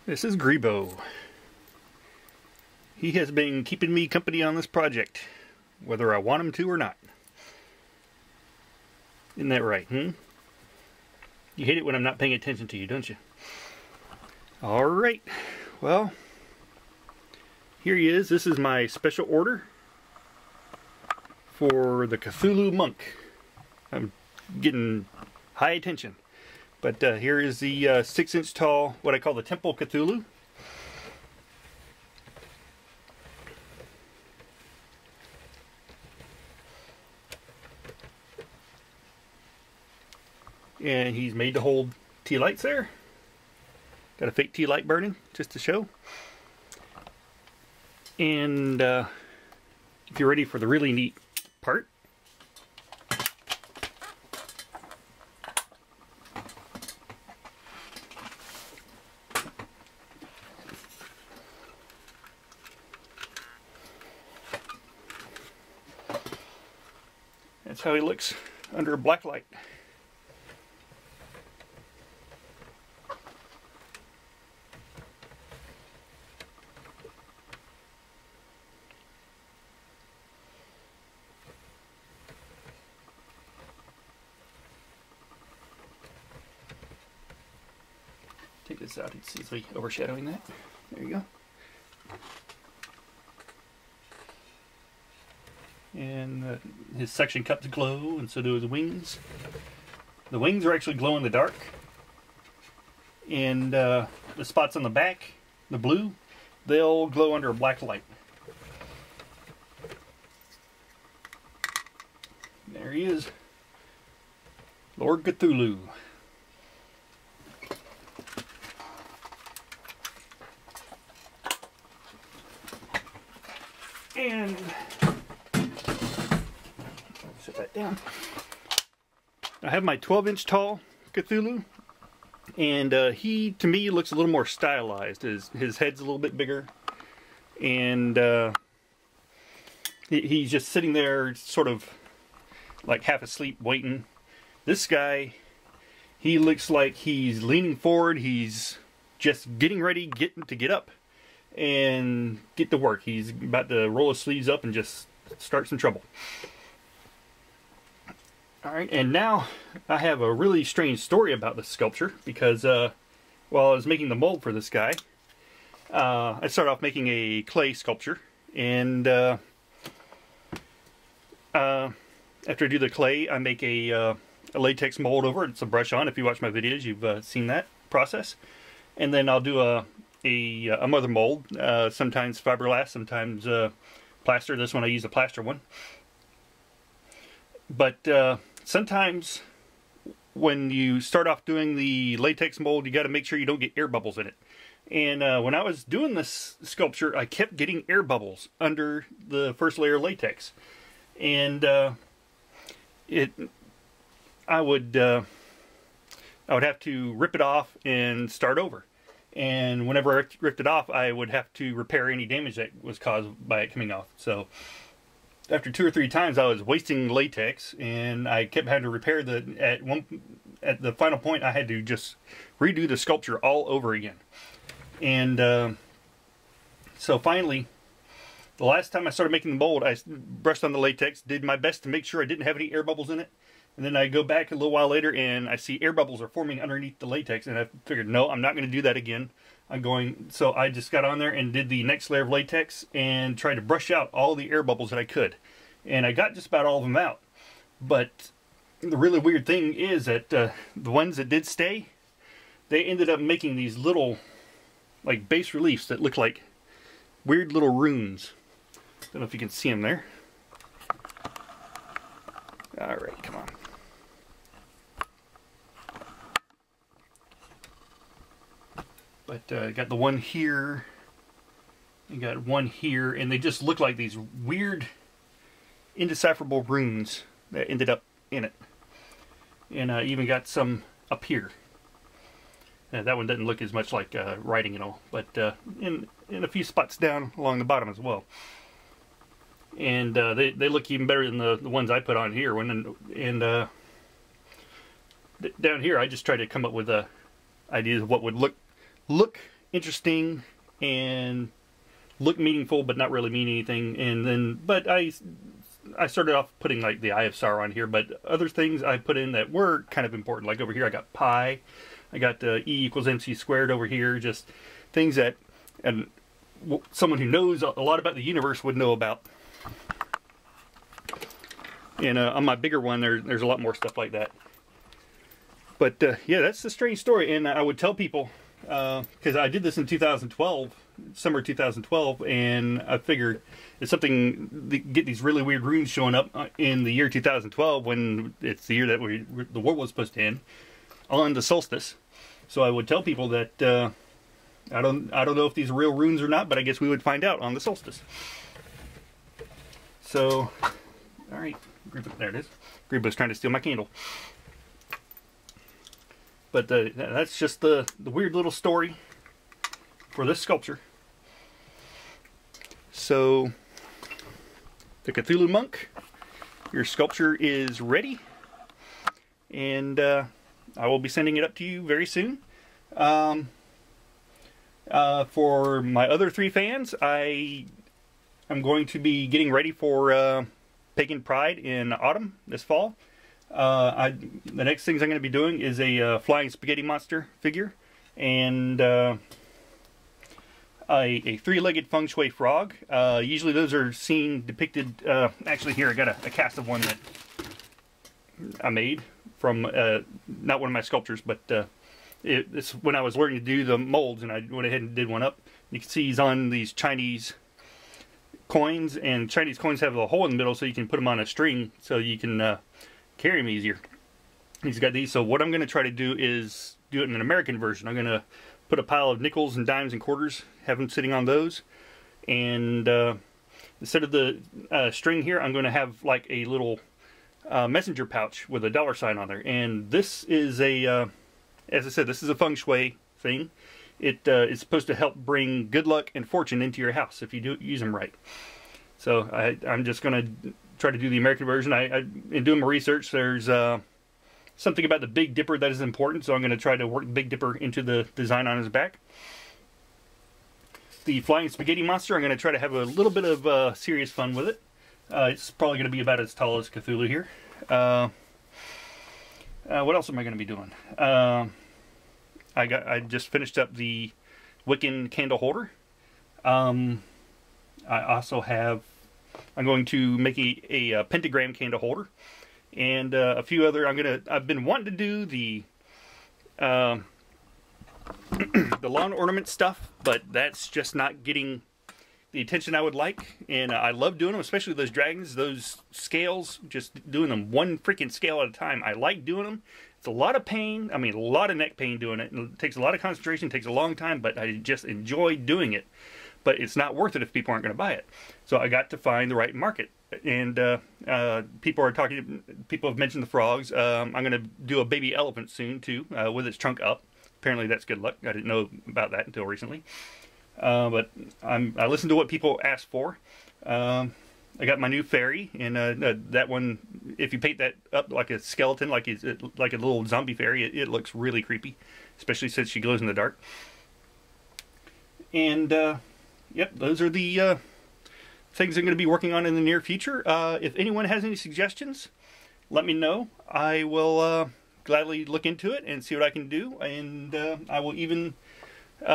This is Grebo. He has been keeping me company on this project, whether I want him to or not. Isn't that right, hmm? You hate it when I'm not paying attention to you, don't you? Alright, well, here he is. This is my special order for the Cthulhu Monk. I'm getting high attention. But here is the 6-inch tall, what I call the Temple Cthulhu. And he's made to hold tea lights there. Got a fake tea light burning, just to show. And if you're ready for the really neat part, that's how he looks under a black light. Take this out, it's easily overshadowing that. There you go. And his suction cups glow, and so do his wings. The wings are actually glow in the dark. And the spots on the back, the blue, they'll glow under a black light. There he is. Lord Cthulhu. And set that down. I have my 12-inch tall Cthulhu, and he, to me, looks a little more stylized. His head's a little bit bigger, and he's just sitting there sort of like half asleep waiting. This guy, he looks like he's leaning forward. He's just getting ready to get up and get to work. He's about to roll his sleeves up and just start some trouble. Alright, and now I have a really strange story about this sculpture, because while I was making the mold for this guy, I started off making a clay sculpture, and after I do the clay, I make a latex mold over it. It's a brush on. If you watch my videos, you've seen that process. And then I'll do a mother mold, sometimes fiberglass, sometimes plaster. This one I use a plaster one. But sometimes when you start off doing the latex mold, you got to make sure you don't get air bubbles in it. And when I was doing this sculpture, I kept getting air bubbles under the first layer of latex. And I would have to rip it off and start over. And whenever I ripped it off, I would have to repair any damage that was caused by it coming off. So after 2 or 3 times, I was wasting latex, and I kept having to repair at the final point, I had to just redo the sculpture all over again. And so finally, the last time I started making the mold, I brushed on the latex, did my best to make sure I didn't have any air bubbles in it. And then I go back a little while later and I see air bubbles are forming underneath the latex, and I figured, no, I'm not going to do that again. So I just got on there and did the next layer of latex and tried to brush out all the air bubbles that I could. And I got just about all of them out. But the really weird thing is that the ones that did stay, they ended up making these little, like, bas reliefs that look like weird little runes. Don't know if you can see them there. Alright, come on. But I got the one here, and got one here, and they just look like these weird, indecipherable runes that ended up in it. And I even got some up here. That one doesn't look as much like writing and all, but in a few spots down along the bottom as well. And they look even better than the ones I put on here. Down here, I just tried to come up with ideas of what would look interesting and look meaningful, but not really mean anything. And then, but I started off putting like the Eye of Sauron here, but other things I put in that were kind of important. Like over here, I got pi. I got E equals MC squared over here. Just things that someone who knows a lot about the universe would know about. And on my bigger one, there's a lot more stuff like that. But yeah, that's the strange story. And I would tell people, because I did this in 2012, summer 2012, and I figured it's something to get these really weird runes showing up in the year 2012 when it's the year that the world was supposed to end on the solstice. So I would tell people that I don't know if these are real runes or not, but I guess we would find out on the solstice. So, all right, there it is. Greenbow's trying to steal my candle. But that's just the weird little story for this sculpture. So, the Cthulhu monk, your sculpture is ready, and I will be sending it up to you very soon. For my other 3 fans, I'm going to be getting ready for Pagan Pride in autumn this fall. The next things I'm going to be doing is a flying spaghetti monster figure, and a 3-legged feng shui frog. Usually those are seen depicted, actually here I got a cast of one that I made from, not one of my sculptures, but it's when I was learning to do the molds, and I went ahead and did one up. You can see he's on these Chinese coins, and Chinese coins have a hole in the middle so you can put them on a string so you can carry them easier. He's got these, so what I'm going to try to do is do it in an American version. I'm going to put a pile of nickels and dimes and quarters, have them sitting on those, and instead of the string here, I'm going to have like a little messenger pouch with a $sign on there. And this is a, as I said, this is a feng shui thing. It is supposed to help bring good luck and fortune into your house if you use them right. So I'm just going to try to do the American version. In doing my research, there's something about the Big Dipper that is important, so I'm going to try to work Big Dipper into the design on his back. The flying spaghetti monster, I'm going to try to have a little bit of serious fun with it. It's probably going to be about as tall as Cthulhu here. What else am I going to be doing? I just finished up the Wiccan candle holder. I also have, I'm going to make a pentagram candle holder, and a few other. I've been wanting to do the the lawn ornament stuff, but that's just not getting the attention I would like. And I love doing them, especially those dragons, those scales, just doing them one freaking scale at a time. I like doing them. It's a lot of pain. I mean, a lot of neck pain doing it. It takes a lot of concentration, takes a long time, but I just enjoy doing it. But it's not worth it if people aren't going to buy it. So I got to find the right market. And people have mentioned the frogs. I'm going to do a baby elephant soon too, with its trunk up. Apparently that's good luck. I didn't know about that until recently. But I listened to what people asked for. I got my new fairy, and that one, if you paint that up like a skeleton, like a little zombie fairy, it looks really creepy, especially since she glows in the dark. And yep, those are the things I'm going to be working on in the near future. If anyone has any suggestions, let me know. I will gladly look into it and see what I can do, and I will even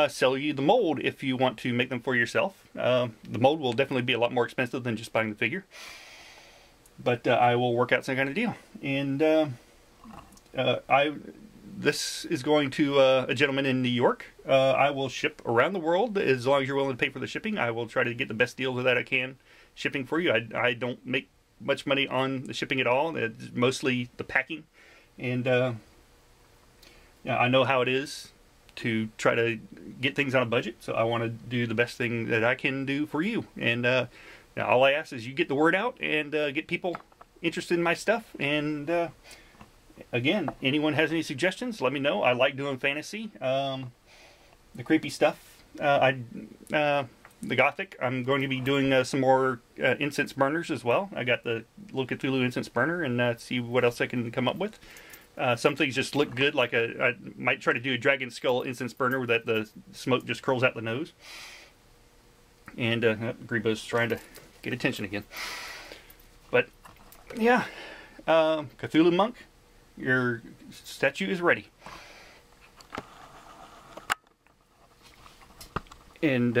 sell you the mold if you want to make them for yourself. The mold will definitely be a lot more expensive than just buying the figure, but I will work out some kind of deal. And this is going to a gentleman in New York. I will ship around the world as long as you're willing to pay for the shipping. I will try to get the best deals that I can shipping for you. I don't make much money on the shipping at all. It's mostly the packing, and yeah, I know how it is to try to get things on a budget, so I want to do the best thing that I can do for you. And all I ask is you get the word out and get people interested in my stuff. And again, anyone has any suggestions, let me know. I like doing fantasy, the creepy stuff. The gothic, I'm going to be doing some more incense burners as well. I got the little Cthulhu incense burner, and see what else I can come up with. Some things just look good, like I might try to do a dragon skull incense burner that the smoke just curls out the nose. And Grebo's trying to get attention again. But yeah, Cthulhu Monk, your statue is ready. And